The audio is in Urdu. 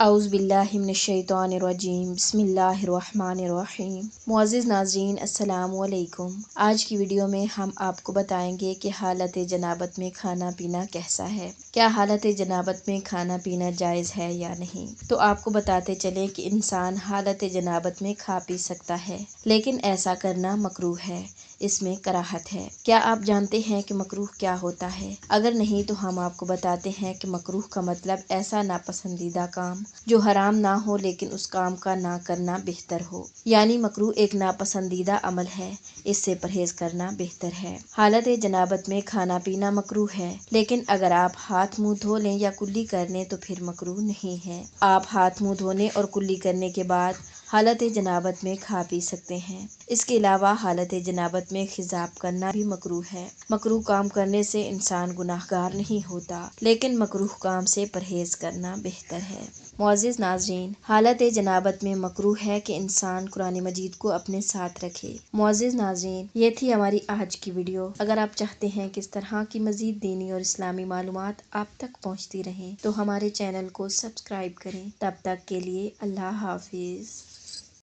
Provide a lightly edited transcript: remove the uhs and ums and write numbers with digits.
اعوذ باللہ من الشیطان الرجیم بسم اللہ الرحمن الرحیم۔ معزز ناظرین السلام علیکم۔ آج کی ویڈیو میں ہم آپ کو بتائیں گے کہ حالت جنابت میں کھانا پینا کیسا ہے، کیا حالت جنابت میں کھانا پینا جائز ہے یا نہیں۔ تو آپ کو بتاتے چلیں کہ انسان حالت جنابت میں کھا پی سکتا ہے، لیکن ایسا کرنا مکروہ ہے، اس میں کراہت ہے۔ کیا آپ جانتے ہیں کہ مکروہ کیا ہوتا ہے؟ اگر نہیں تو ہم آپ کو بتاتے ہیں کہ مکروہ کا مطلب ایسا ناپسندیدہ کام جو حرام نہ ہو لیکن اس کام کا نہ کرنا بہتر ہو، یعنی مکروہ ایک ناپسندیدہ عمل ہے، اس سے پرہیز کرنا بہتر ہے۔ حالت جنابت میں کھانا پینا مکروہ ہے، لیکن اگر آپ ہاتھ منہ دھو لیں یا کلی کر لیں تو پھر مکروہ نہیں ہے۔ آپ ہاتھ منہ دھونے اور کلی کرنے کے بعد حالت جنابت میں کھا پی سکتے ہیں۔ اس کے علاوہ حالت جنابت میں خضاب کرنا بھی مکروہ ہے۔ مکروہ کام کرنے سے انسان گناہگار نہیں ہوتا، لیکن مکروہ کام سے پرہیز کرنا بہتر ہے۔ معزز ناظرین، حالت جنابت میں مکروہ ہے کہ انسان قرآن مجید کو اپنے ساتھ رکھے۔ معزز ناظرین، یہ تھی ہماری آج کی ویڈیو۔ اگر آپ چاہتے ہیں کہ اس طرح کی مزید دینی اور اسلامی معلومات آپ تک پہنچتی رہیں تو ہمارے چینل کو سبسکرائب کریں۔ تب تک کے لیے اللہ حافظ۔